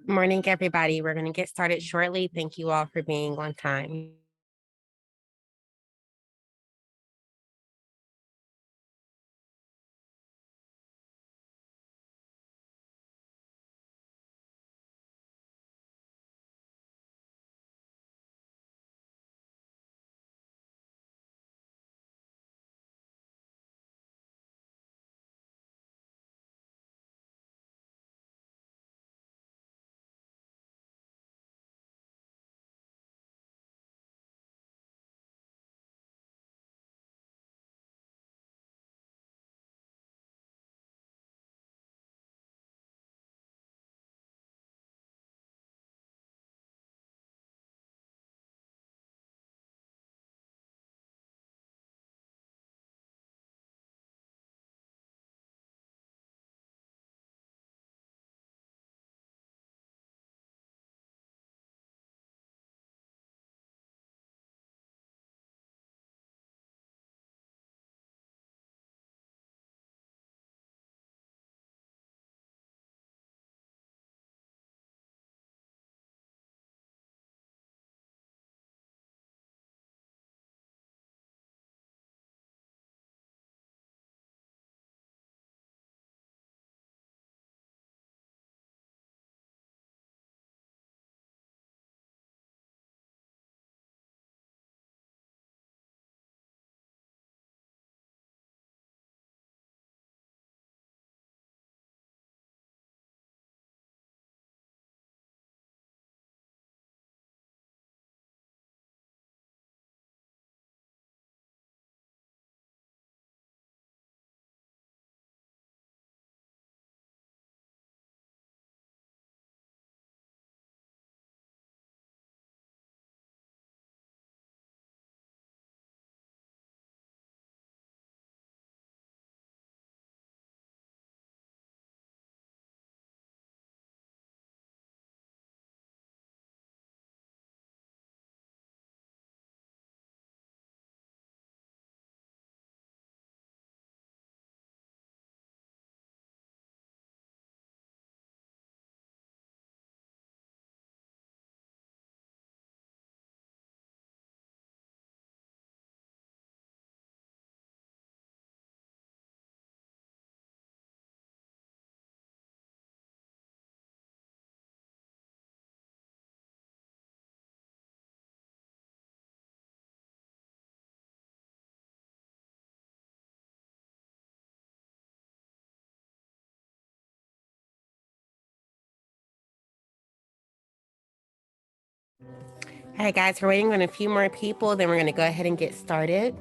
Morning, everybody. We're going to get started shortly. Thank you all for being on time. All right, guys, we're waiting on a few more people. Then we're going to go ahead and get started.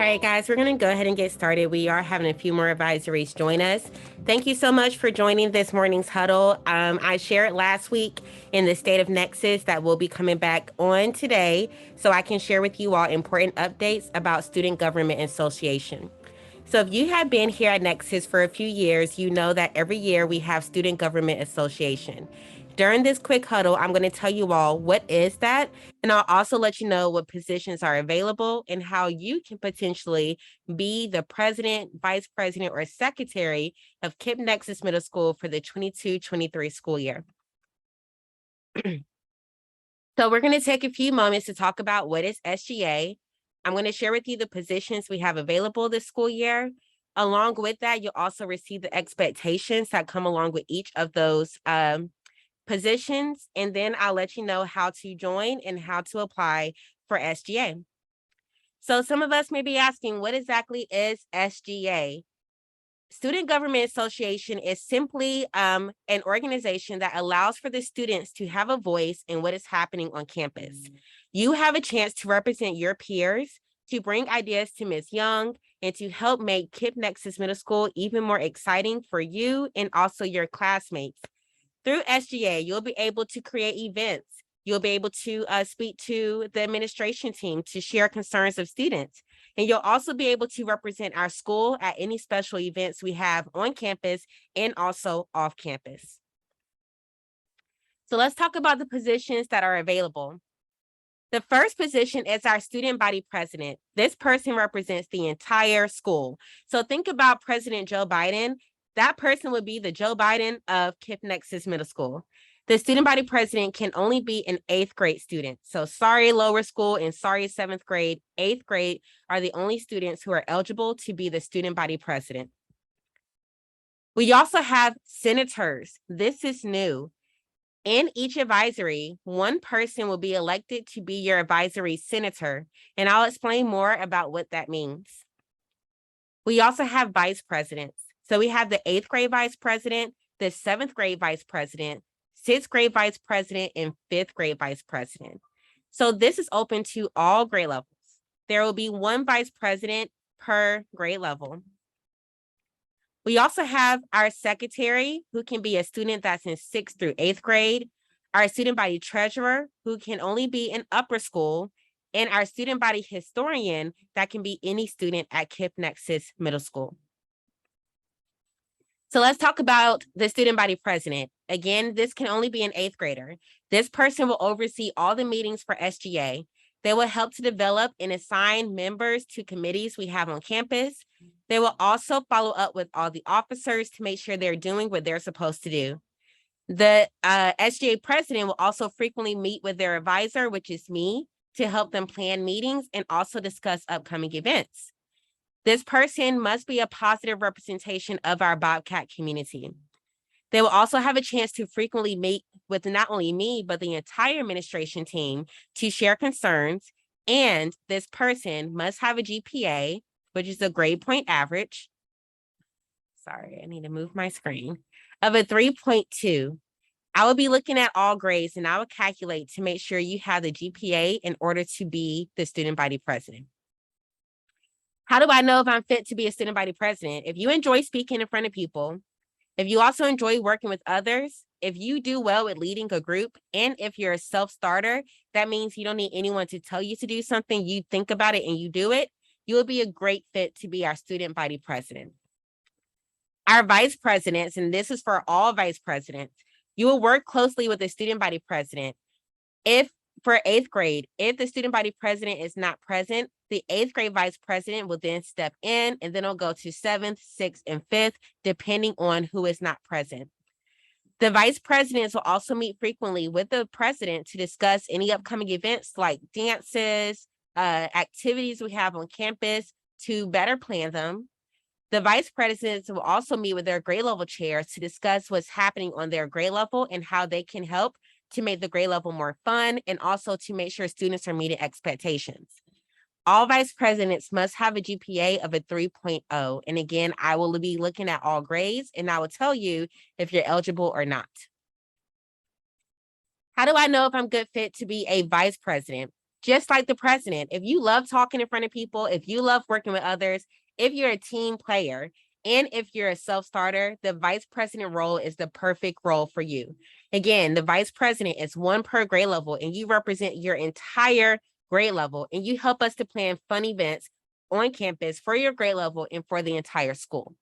right, guys, we're going to go ahead and get started. We are having a few more advisories join us. Thank you so much for joining this morning's huddle. I shared last week in the State of Nexus that we'll be coming back on today so I can share with you all important updates about Student Government Association. So if you have been here at Nexus for a few years, you know that every year we have Student Government Association. During this quick huddle, I'm going to tell you all what is that, and I'll also let you know what positions are available and how you can potentially be the president, vice president, or secretary of KIPP Nexus Middle School for the 22-23 school year. So we're going to take a few moments to talk about what is SGA. I'm going to share with you the positions we have available this school year. Along with that, you'll also receive the expectations that come along with each of those positions, and then I'll let you know how to join and how to apply for SGA. So some of us may be asking, what exactly is SGA? Student Government Association is simply an organization that allows for the students to have a voice in what is happening on campus. You have a chance to represent your peers, to bring ideas to Ms. Young, and to help make KIPP Nexus Middle School even more exciting for you and also your classmates. Through SGA, you'll be able to create events. You'll be able to speak to the administration team to share concerns of students. And you'll also be able to represent our school at any special events we have on campus and also off campus. So let's talk about the positions that are available. The first position is our student body president. This person represents the entire school. So think about President Joe Biden. That person would be the Joe Biden of KIPP Nexus Middle School. The student body president can only be an 8th grade student. So sorry, lower school, and sorry, 7th grade. 8th grade are the only students who are eligible to be the student body president. We also have senators. This is new. In each advisory, one person will be elected to be your advisory senator, and I'll explain more about what that means. We also have vice presidents. So we have the 8th grade vice president, the 7th grade vice president, 6th grade vice president, and 5th grade vice president. So this is open to all grade levels. There will be one vice president per grade level. We also have our secretary, who can be a student that's in 6th through 8th grade, our student body treasurer, who can only be in upper school, and our student body historian, that can be any student at KIPP Nexus Middle School. So let's talk about the student body president. Again, this can only be an 8th grader. This person will oversee all the meetings for SGA. They will help to develop and assign members to committees we have on campus. They will also follow up with all the officers to make sure they're doing what they're supposed to do. The SGA president will also frequently meet with their advisor, which is me, to help them plan meetings and also discuss upcoming events. This person must be a positive representation of our Bobcat community. They will also have a chance to frequently meet with not only me, but the entire administration team to share concerns. And this person must have a GPA, which is a grade point average. Sorry, I need to move my screen, of a 3.2. I will be looking at all grades and I will calculate to make sure you have the GPA in order to be the student body president. How do I know if I'm fit to be a student body president? If you enjoy speaking in front of people, if you also enjoy working with others, if you do well with leading a group, and if you're a self-starter, that means you don't need anyone to tell you to do something. You think about it and you do it. You will be a great fit to be our student body president. Our vice presidents, and this is for all vice presidents, you will work closely with the student body president. If for 8th grade, if the student body president is not present, the 8th grade vice president will then step in, and then it'll go to 7th, 6th, and 5th, depending on who is not present. The vice presidents will also meet frequently with the president to discuss any upcoming events like dances, activities we have on campus to better plan them. The vice presidents will also meet with their grade level chairs to discuss what's happening on their grade level and how they can help to make the grade level more fun, and also to make sure students are meeting expectations. All vice presidents must have a GPA of a 3.0. And again, I will be looking at all grades and I will tell you if you're eligible or not. How do I know if I'm good fit to be a vice president? Just like the president, if you love talking in front of people, if you love working with others, if you're a team player, and if you're a self-starter, the vice president role is the perfect role for you. Again, the vice president is one per grade level, and you represent your entire grade level, and you help us to plan fun events on campus for your grade level and for the entire school.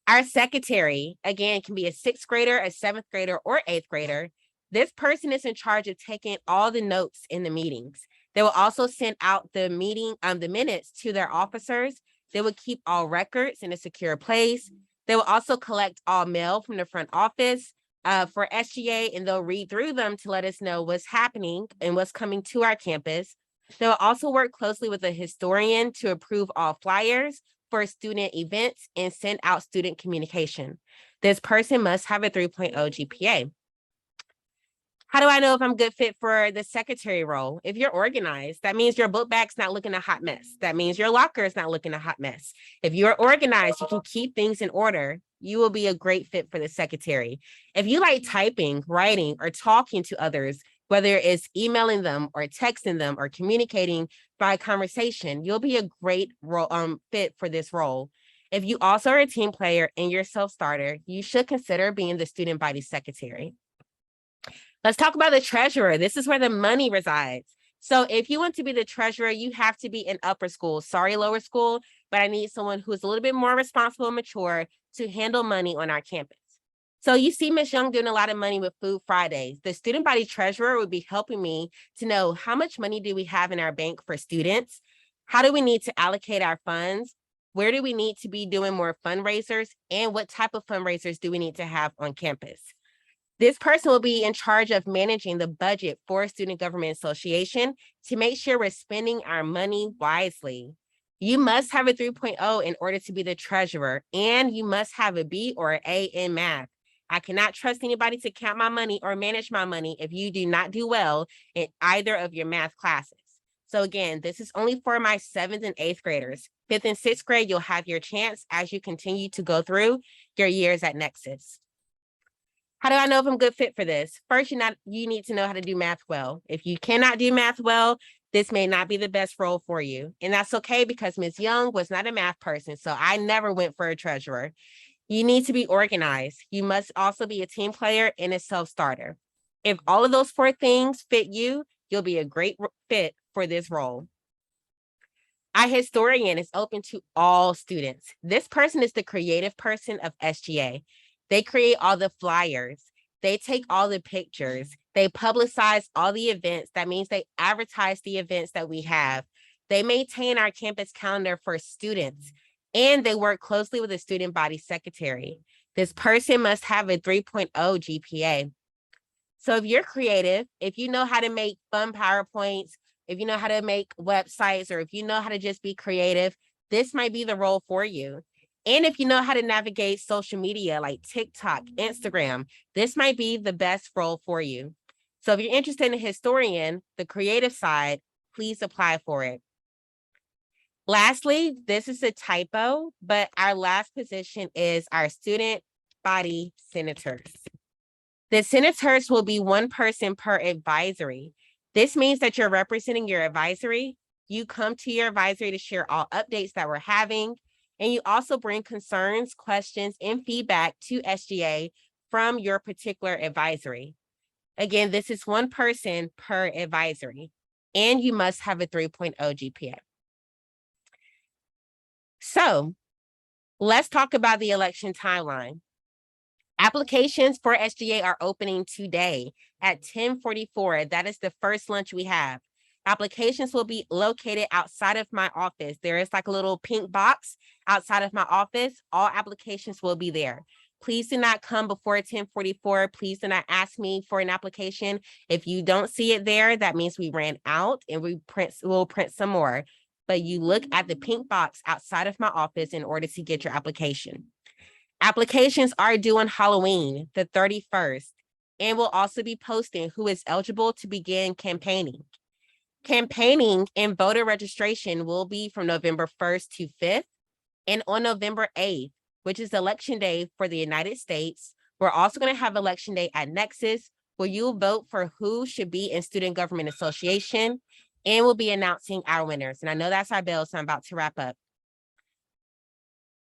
Our secretary, again, can be a sixth grader, a seventh grader, or eighth grader. This person is in charge of taking all the notes in the meetings. They will also send out the minutes to their officers. They will keep all records in a secure place. They will also collect all mail from the front office for SGA, and they'll read through them to let us know what's happening and what's coming to our campus. They will also work closely with a historian to approve all flyers for student events and send out student communication. This person must have a 3.0 GPA. How do I know if I'm a good fit for the secretary role? If you're organized, that means your book bag's not looking a hot mess. That means your locker is not looking a hot mess. If you're organized, you can keep things in order. You will be a great fit for the secretary. If you like typing, writing, or talking to others, whether it's emailing them or texting them or communicating by conversation, you'll be a great fit for this role. If you also are a team player and you're a self-starter, you should consider being the student body secretary. Let's talk about the treasurer. This is where the money resides. So if you want to be the treasurer, you have to be in upper school. Sorry, lower school, but I need someone who's a little bit more responsible and mature to handle money on our campus. So you see Ms. Young doing a lot of money with Food Fridays. The student body treasurer would be helping me to know how much money do we have in our bank for students? How do we need to allocate our funds? Where do we need to be doing more fundraisers? And what type of fundraisers do we need to have on campus? This person will be in charge of managing the budget for Student Government Association to make sure we're spending our money wisely. You must have a 3.0 in order to be the treasurer, and you must have a B or an A in math. I cannot trust anybody to count my money or manage my money if you do not do well in either of your math classes. So again, this is only for my 7th and 8th graders. 5th and 6th grade, you'll have your chance as you continue to go through your years at Nexus. How do I know if I'm a good fit for this? First, you need to know how to do math well. If you cannot do math well, this may not be the best role for you. And that's okay, because Ms. Young was not a math person, so I never went for a treasurer. You need to be organized. You must also be a team player and a self-starter. If all of those 4 things fit you, you'll be a great fit for this role. Our historian is open to all students. This person is the creative person of SGA. They create all the flyers. They take all the pictures. They publicize all the events. That means they advertise the events that we have. They maintain our campus calendar for students, and they work closely with the student body secretary. This person must have a 3.0 GPA. So if you're creative, if you know how to make fun PowerPoints, if you know how to make websites, or if you know how to just be creative, this might be the role for you. And if you know how to navigate social media like TikTok, Instagram, this might be the best role for you. So if you're interested in a historian, the creative side, please apply for it. Lastly, this is a typo, but our last position is our student body senators. The senators will be 1 person per advisory. This means that you're representing your advisory. You come to your advisory to share all updates that we're having. And you also bring concerns, questions, and feedback to SGA from your particular advisory. Again, this is 1 person per advisory, and you must have a 3.0 GPA. So let's talk about the election timeline. Applications for SGA are opening today at 10:44. That is the first lunch we have. Applications will be located outside of my office. There is like a little pink box outside of my office. All applications will be there. Please do not come before 10:44. Please do not ask me for an application. If you don't see it there, that means we ran out, and we'll print some more. But you look at the pink box outside of my office in order to get your application. Applications are due on Halloween, the 31st, and we'll also be posting who is eligible to begin campaigning. Campaigning and voter registration will be from November 1st to 5th, and on November 8th, which is Election Day for the United States, we're also going to have Election Day at Nexus, where you'll vote for who should be in Student Government Association, and we'll be announcing our winners. And I know that's our bell, so I'm about to wrap up.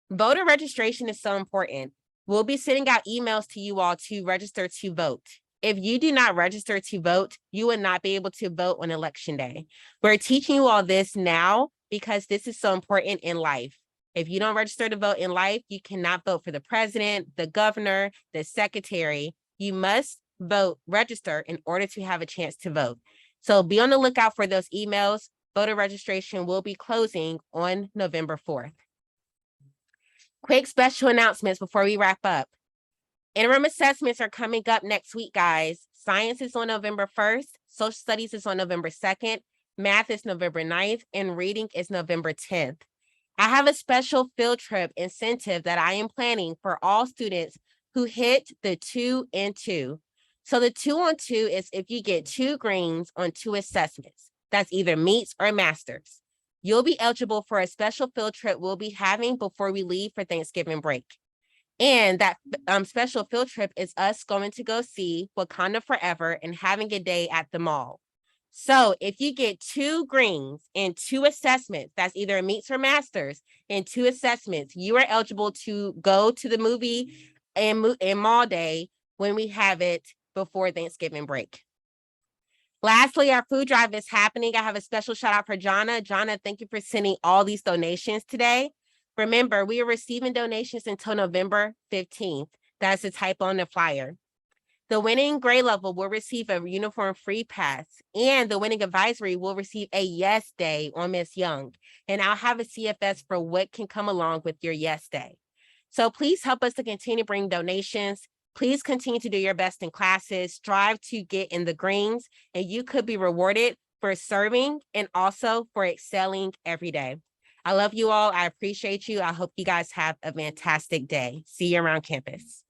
Voter registration is so important. We'll be sending out emails to you all to register to vote. If you do not register to vote, you will not be able to vote on election day. We're teaching you all this now because this is so important in life. If you don't register to vote in life, you cannot vote for the president, the governor, the secretary. You must register in order to have a chance to vote. So be on the lookout for those emails. Voter registration will be closing on November 4th. Quick special announcements before we wrap up. Interim assessments are coming up next week, guys. Science is on November 1st. Social studies is on November 2nd. Math is November 9th. And reading is November 10th. I have a special field trip incentive that I am planning for all students who hit the 2 and 2. So the 2 on 2 is if you get 2 greens on 2 assessments. That's either meets or masters. You'll be eligible for a special field trip we'll be having before we leave for Thanksgiving break. And that special field trip is us going to go see Wakanda Forever and having a day at the mall. So if you get 2 greens in 2 assessments, that's either meets or masters in 2 assessments, you are eligible to go to the movie and mall day when we have it before Thanksgiving break. Lastly, our food drive is happening. I have a special shout out for Jonna. Jonna, thank you for sending all these donations today. Remember, we are receiving donations until November 15th. That's the type on the flyer. The winning grade level will receive a uniform free pass, and the winning advisory will receive a yes day on Miss Young. And I'll have a CFS for what can come along with your yes day. So please help us to continue to bring donations. Please continue to do your best in classes, strive to get in the greens, and you could be rewarded for serving and also for excelling every day. I love you all. I appreciate you. I hope you guys have a fantastic day. See you around campus.